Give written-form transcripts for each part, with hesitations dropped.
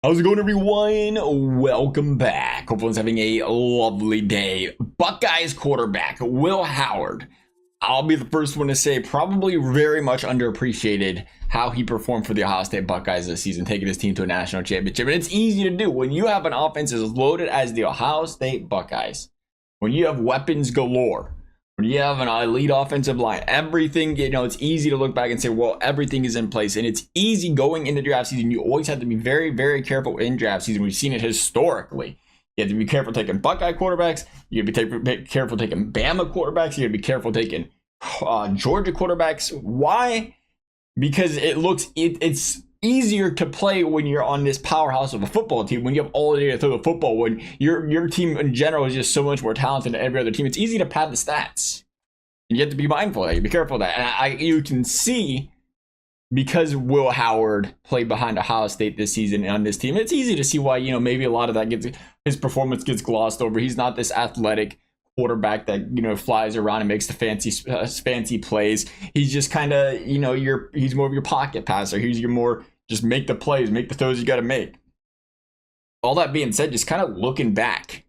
How's it going, everyone? Welcome back. Hope everyone's having a lovely day. Buckeyes quarterback Will Howard. I'll be the first one to say probably very much underappreciated how he performed for the Ohio State Buckeyes this season, taking his team to a national championship. And it's easy to do when you have an offense as loaded as the Ohio State Buckeyes. When you have weapons galore. When you have an elite offensive line, everything, it's easy to look back and say, well, everything is in place. And it's easy going into draft season. You always have to be very, very careful in draft season. We've seen it historically. You have to be careful taking Buckeye quarterbacks. You have to be careful taking Bama quarterbacks. You have to be careful taking Georgia quarterbacks. Why? Because it's easier to play when you're on this powerhouse of a football team, when you have all the day to throw the football, when your team in general is just so much more talented than every other team. It's easy to pad the stats. And you have to be mindful of that. You be careful of that. And you can see, because Will Howard played behind Ohio State this season on this team, it's easy to see why, maybe a lot of that his performance gets glossed over. He's not this athletic quarterback that flies around and makes the fancy plays. He's just kind of he's more of your pocket passer. He's your more just make the plays, make the throws you got to make. All that being said, just kind of looking back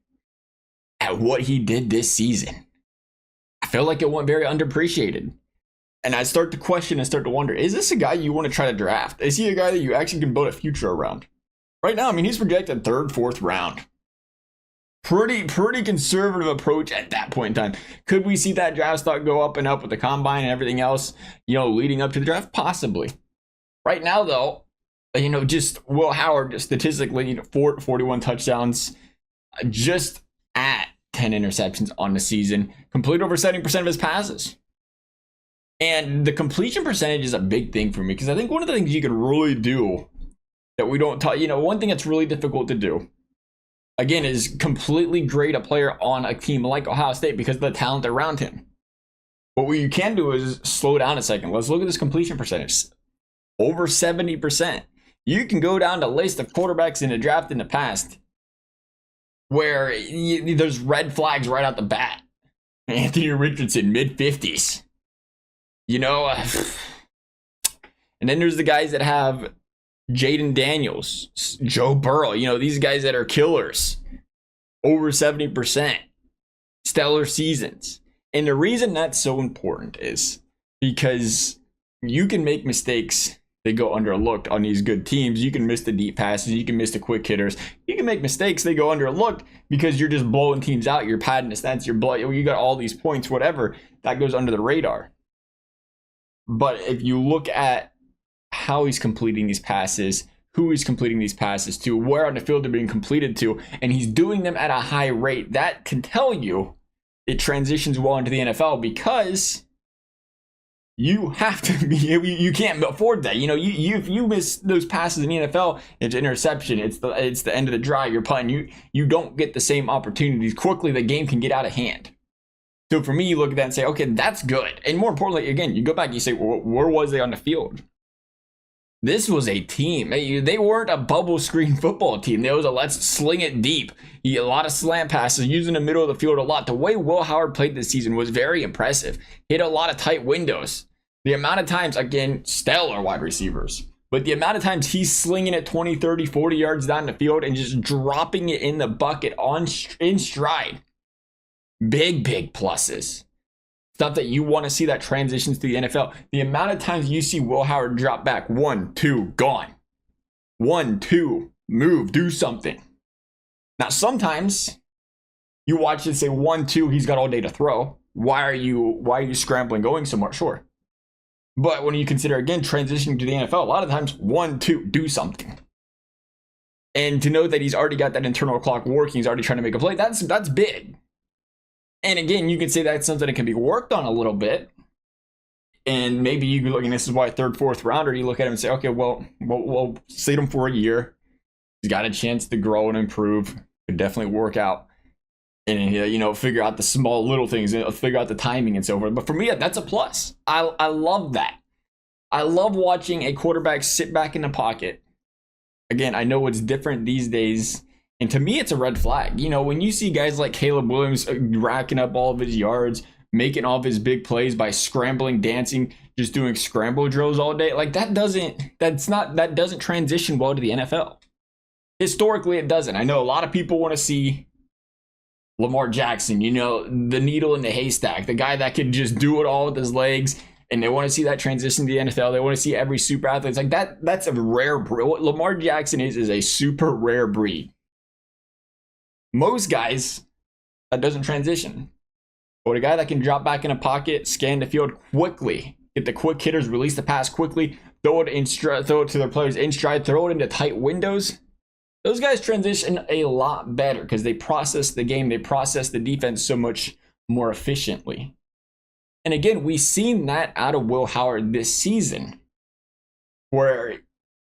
at what he did this season, I feel like it went very underappreciated. And I start to question and start to wonder, is this a guy you want to try to draft? Is he a guy that you actually can build a future around? Right now, he's projected third, fourth round. Pretty conservative approach at that point in time. Could we see that draft stock go up and up with the combine and everything else, leading up to the draft? Possibly. Right now, though, just Will Howard, statistically, 41 touchdowns, just at 10 interceptions on the season, complete over 70% of his passes. And the completion percentage is a big thing for me, because I think one of the things you can really do that we don't talk, one thing that's really difficult to do, again, is completely grade a player on a team like Ohio State because of the talent around him. But what you can do is slow down a second. Let's look at this completion percentage. Over 70%. You can go down the list of quarterbacks in the draft in the past where there's red flags right out the bat. Anthony Richardson, mid-50s. And then there's the guys that have Jaden Daniels, Joe Burrow, these guys that are killers, over 70%, stellar seasons. And the reason that's so important is because you can make mistakes that go underlooked on these good teams. You can miss the deep passes, you can miss the quick hitters, you can make mistakes they go underlooked because you're just blowing teams out, you're padding the stats, you got all these points, whatever, that goes under the radar. But if you look at how he's completing these passes, who he's completing these passes to, where on the field they're being completed to, and he's doing them at a high rate, that can tell you it transitions well into the NFL, because you have to be, you can't afford that. If you miss those passes in the NFL, it's interception, it's the end of the drive, you're punting, you don't get the same opportunities. Quickly the game can get out of hand. So for me, you look at that and say, okay, that's good. And more importantly, again, you go back and you say, well, where was they on the field? This was a team. They weren't a bubble screen football team. There was a let's sling it deep. A lot of slant passes, using the middle of the field a lot. The way Will Howard played this season was very impressive. Hit a lot of tight windows. The amount of times, again, stellar wide receivers, but the amount of times he's slinging it 20, 30, 40 yards down the field and just dropping it in the bucket in stride. Big pluses. Stuff that you want to see that transitions to the NFL. The amount of times you see Will Howard drop back, 1, 2, gone. 1, 2, move, do something. Now, sometimes you watch it say 1, 2, he's got all day to throw. Why are you scrambling going somewhere? Sure. But when you consider, again, transitioning to the NFL, a lot of times 1, 2, do something. And to know that he's already got that internal clock working, he's already trying to make a play, that's big. And again, you could say that's something that can be worked on a little bit. And maybe you can look, and this is why third, fourth rounder, you look at him and say, okay, well, we'll sit him for a year. He's got a chance to grow and improve. Could definitely work out. And, figure out the small little things, figure out the timing and so forth. But for me, that's a plus. I love that. I love watching a quarterback sit back in the pocket. Again, I know it's different these days. And to me, it's a red flag. When you see guys like Caleb Williams racking up all of his yards, making all of his big plays by scrambling, dancing, just doing scramble drills all day, like that doesn't transition well to the NFL. Historically, it doesn't. I know a lot of people want to see Lamar Jackson, the needle in the haystack, the guy that could just do it all with his legs, and they want to see that transition to the NFL. They want to see every super athlete. It's like that's a rare breed. What Lamar Jackson is a super rare breed. Most guys, that doesn't transition. But a guy that can drop back in a pocket, scan the field quickly, get the quick hitters, release the pass quickly, throw it to their players in stride, throw it into tight windows. Those guys transition a lot better because they process the game, they process the defense so much more efficiently. And again, we've seen that out of Will Howard this season, where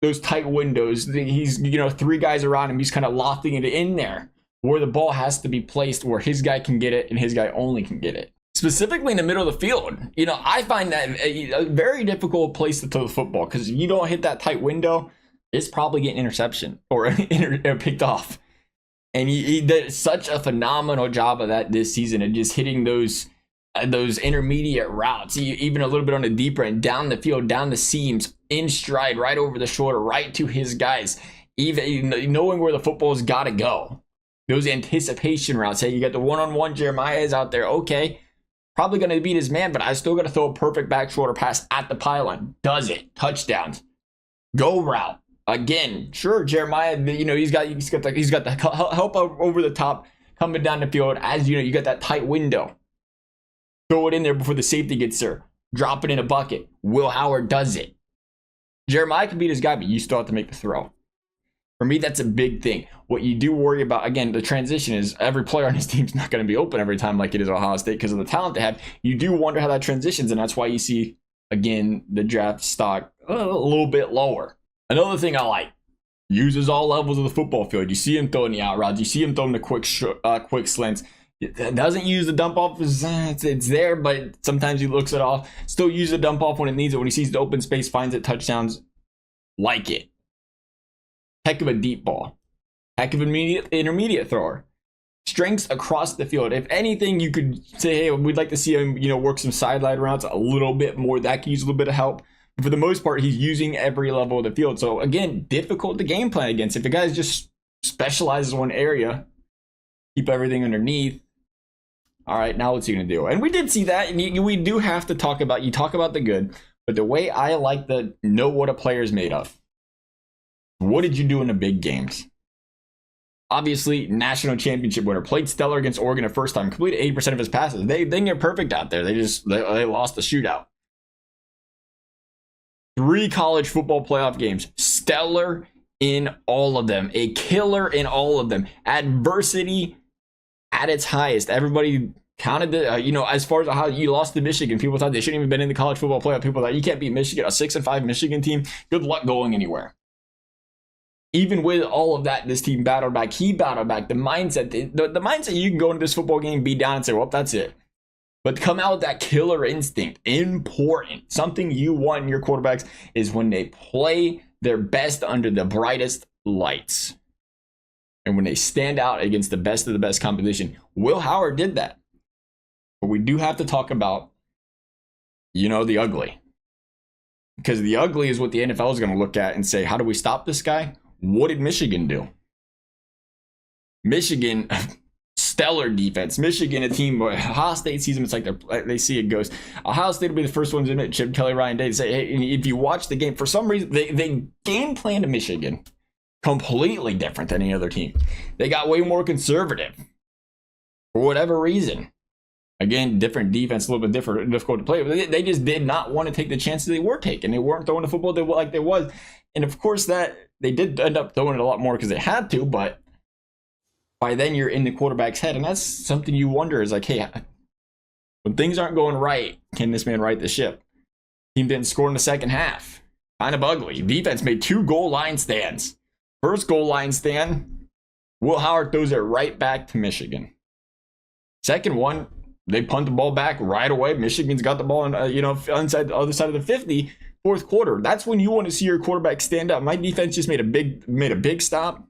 those tight windows, he's, three guys around him, he's kind of lofting it in there, where the ball has to be placed where his guy can get it and his guy only can get it. Specifically in the middle of the field, I find that a very difficult place to throw the football because you don't hit that tight window, it's probably getting interception or picked off. And he did such a phenomenal job of that this season and just hitting those intermediate routes, even a little bit on the deeper end, down the field, down the seams, in stride, right over the shoulder, right to his guys, even knowing where the football's got to go. Those anticipation routes. Hey, you got the one-on-one, Jeremiah is out there. Okay, probably going to beat his man, but I still got to throw a perfect back shoulder pass at the pylon. Does it. Touchdowns. Go route. Again, sure, Jeremiah, he's got the help over the top coming down the field. As you got that tight window. Throw it in there before the safety gets there. Drop it in a bucket. Will Howard does it. Jeremiah can beat his guy, but you still have to make the throw. For me, that's a big thing. What you do worry about, again, the transition is every player on his team's not going to be open every time like it is Ohio State because of the talent they have. You do wonder how that transitions, and that's why you see, again, the draft stock a little bit lower. Another thing I like, uses all levels of the football field. You see him throwing the out routes. You see him throwing the quick slants. It doesn't use the dump off. It's there, but sometimes he looks it off. Still use the dump off when it needs it. When he sees the open space, finds it, touchdowns. Like it. Heck of a deep ball. Heck of an intermediate thrower. Strengths across the field. If anything, you could say, hey, we'd like to see him, work some sideline routes a little bit more. That could use a little bit of help. But for the most part, he's using every level of the field. So again, difficult to game plan against. If the guy just specializes in one area, keep everything underneath. All right, now what's he going to do? And we did see that. And we do have to talk about, you talk about the good, but the way I like to know what a player is made of. What did you do in the big games? Obviously, national championship winner. Played stellar against Oregon the first time. Completed 80% of his passes. They get perfect out there. They lost the shootout. 3 college football playoff games. Stellar in all of them. A killer in all of them. Adversity at its highest. Everybody counted the, as far as how you lost to Michigan. People thought they shouldn't even been in the college football playoff. People thought you can't beat Michigan. A 6-5 Michigan team. Good luck going anywhere. Even with all of that, this team battled back. He battled back. The mindset, the mindset, you can go into this football game, be down and say, well, that's it. But come out with that killer instinct. Important. Something you want in your quarterbacks is when they play their best under the brightest lights. And when they stand out against the best of the best competition. Will Howard did that. But we do have to talk about, the ugly. Because the ugly is what the NFL is going to look at and say, how do we stop this guy? What did Michigan do? Michigan, stellar defense. Michigan, a team where Ohio State sees them, it's like they see a ghost. Ohio State will be the first ones to admit, Chip Kelly, Ryan Day, to say, hey, if you watch the game, for some reason, they game plan to Michigan completely different than any other team. They got way more conservative for whatever reason. Again, different defense, a little bit difficult to play. But they just did not want to take the chances they were taking. They weren't throwing the football like they was. And of course, that they did end up throwing it a lot more because they had to. But by then, you're in the quarterback's head. And that's something you wonder is like, hey, when things aren't going right, can this man right the ship? Team didn't score in the second half. Kind of ugly. Defense made 2 goal line stands. First goal line stand, Will Howard throws it right back to Michigan. Second one, they punt the ball back right away. Michigan's got the ball, inside the other side of the 50. Fourth quarter. That's when you want to see your quarterback stand up. My defense just made a big stop.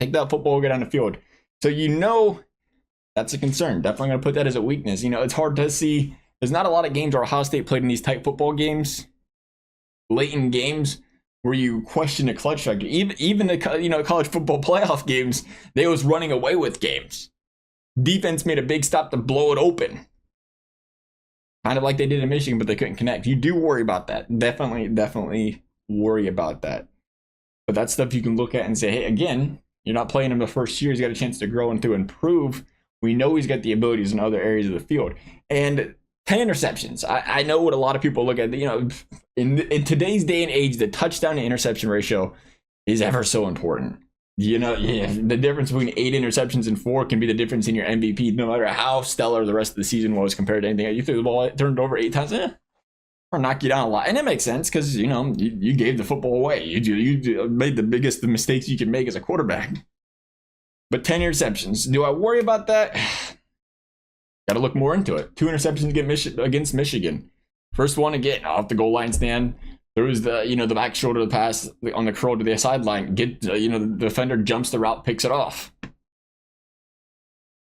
Take that football, get on the field. So that's a concern. Definitely going to put that as a weakness. It's hard to see. There's not a lot of games where Ohio State played in these tight football games, late in games, where you question the clutch factor. Even the college football playoff games, they was running away with games. Defense made a big stop to blow it open. Kind of like they did in Michigan, but they couldn't connect. You do worry about that. Definitely worry about that. But that's stuff you can look at and say, hey, again, you're not playing him the first year. He's got a chance to grow and to improve. We know he's got the abilities in other areas of the field. And 10 interceptions. I know what a lot of people look at. In today's day and age, the touchdown to interception ratio is ever so important. The difference between 8 interceptions and 4 can be the difference in your MVP, no matter how stellar the rest of the season was compared to anything. You threw the ball, turned it over 8 times, or knock you down a lot. And it makes sense because, you gave the football away. You made the biggest mistakes you can make as a quarterback. But 10 interceptions. Do I worry about that? Got to look more into it. 2 interceptions against Michigan. First one, again, off the goal line stand. There was the back shoulder of the pass on the curl to the sideline. The defender jumps the route, picks it off.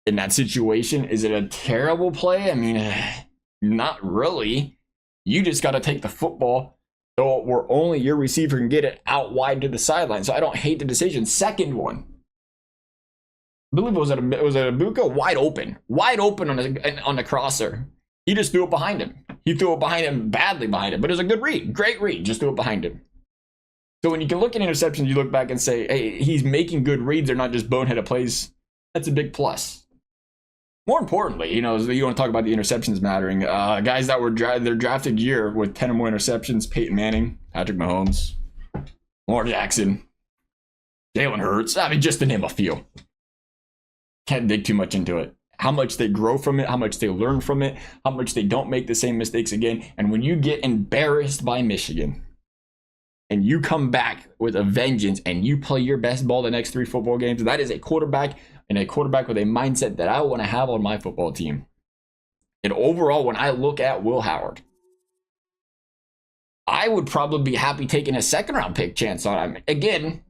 In that situation, is it a terrible play? I mean, not really. You just got to take the football, so where only your receiver can get it out wide to the sideline. So I don't hate the decision. Second one, I believe it was at Abuka, wide open on the crosser. He just threw it behind him. He threw it behind him, badly behind him, but it was a good read, great read. Just threw it behind him. So when you can look at interceptions, you look back and say, hey, he's making good reads. They're not just boneheaded plays. That's a big plus. More importantly, you want to talk about the interceptions mattering. Guys that were their drafted year with 10 or more interceptions: Peyton Manning, Patrick Mahomes, Lamar Jackson, Jalen Hurts. I mean, just to name a few. Can't dig too much into it. How much they grow from it, how much they learn from it, how much they don't make the same mistakes again. And when you get embarrassed by Michigan and you come back with a vengeance and you play your best ball the next 3 football games, that is a quarterback, and a quarterback with a mindset that I want to have on my football team. And overall, when I look at Will Howard, I would probably be happy taking a 2nd round pick chance on him. Again,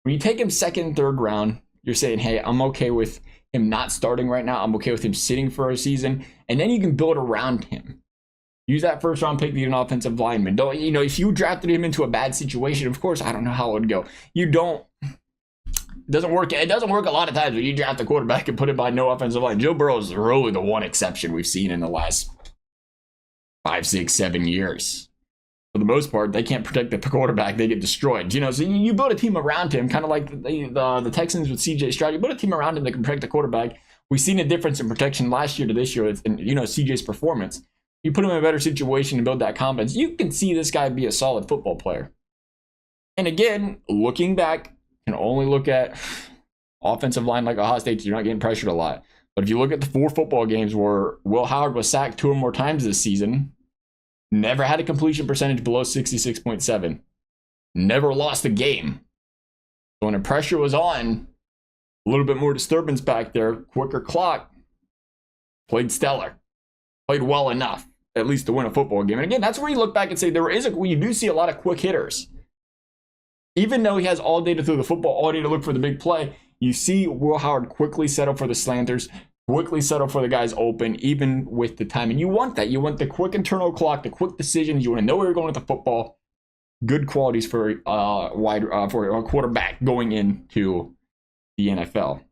when you take him 2nd and 3rd round, you're saying, hey, I'm okay with him not starting right now. I'm okay with him sitting for a season. And then you can build around him. Use that 1st round pick to get an offensive lineman. If you drafted him into a bad situation, of course, I don't know how it would go. It doesn't work. It doesn't work a lot of times when you draft a quarterback and put it by no offensive line. Joe Burrow is really the one exception we've seen in the last 5, 6, 7 years. For the most part, they can't protect the quarterback. They get destroyed. So you build a team around him, kind of like the Texans with C.J. Stroud. You build a team around him that can protect the quarterback. We've seen a difference in protection last year to this year in, C.J.'s performance. You put him in a better situation and build that confidence. You can see this guy be a solid football player. And again, looking back, can only look at offensive line like Ohio State. You're not getting pressured a lot. But if you look at the 4 football games where Will Howard was sacked 2 or more times this season, never had a completion percentage below 66.7. Never lost a game. So when the pressure was on, a little bit more disturbance back there, quicker clock, played stellar. Played well enough, at least to win a football game. And again, that's where you look back and say you do see a lot of quick hitters. Even though he has all day to throw the football, all day to look for the big play, you see Will Howard quickly settle for the slanters, quickly settle for the guys open, even with the time. And you want that. You want the quick internal clock, the quick decisions. You want to know where you're going with the football. Good qualities for for a quarterback going into the NFL.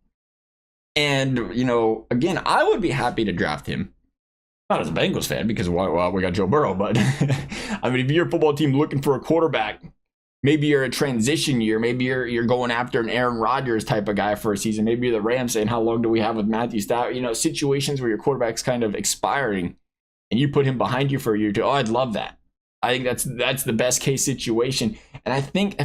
And, again, I would be happy to draft him. Not as a Bengals fan, because we got Joe Burrow, but I mean, if you're a football team looking for a quarterback, maybe you're a transition year, maybe you're going after an Aaron Rodgers type of guy for a season, maybe you're the Rams saying, how long do we have with Matthew Stafford? Situations where your quarterback's kind of expiring and you put him behind you for a year or two. Oh, I'd love that. I think that's the best case situation. And I think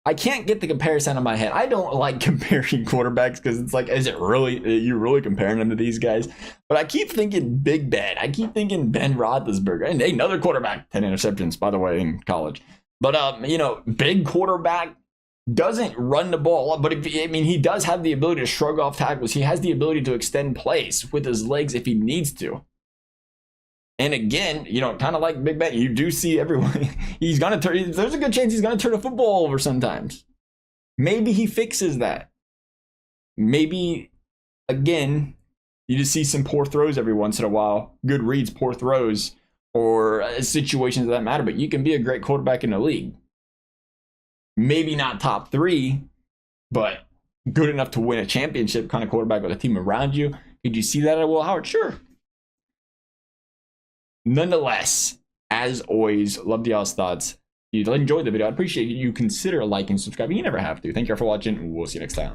I can't get the comparison in my head. I don't like comparing quarterbacks because it's like, is it really, you're really comparing them to these guys? But I keep thinking Big Ben. I keep thinking Ben Roethlisberger. And another quarterback, 10 interceptions, by the way, in college. But, big quarterback, doesn't run the ball. But he does have the ability to shrug off tackles. He has the ability to extend plays with his legs if he needs to. And again, kind of like Big Ben, you do see everyone. He's going to turn. There's a good chance he's going to turn a football over sometimes. Maybe he fixes that. Maybe, again, you just see some poor throws every once in a while. Good reads, poor throws. or situations that matter, but you can be a great quarterback in the league. Maybe not top 3, but good enough to win a championship kind of quarterback with a team around you. Could you see that at Will Howard? Sure. Nonetheless, as always, love y'all's thoughts. If you enjoyed the video, I'd appreciate you consider liking, subscribing. You never have to. Thank you all for watching. We'll see you next time.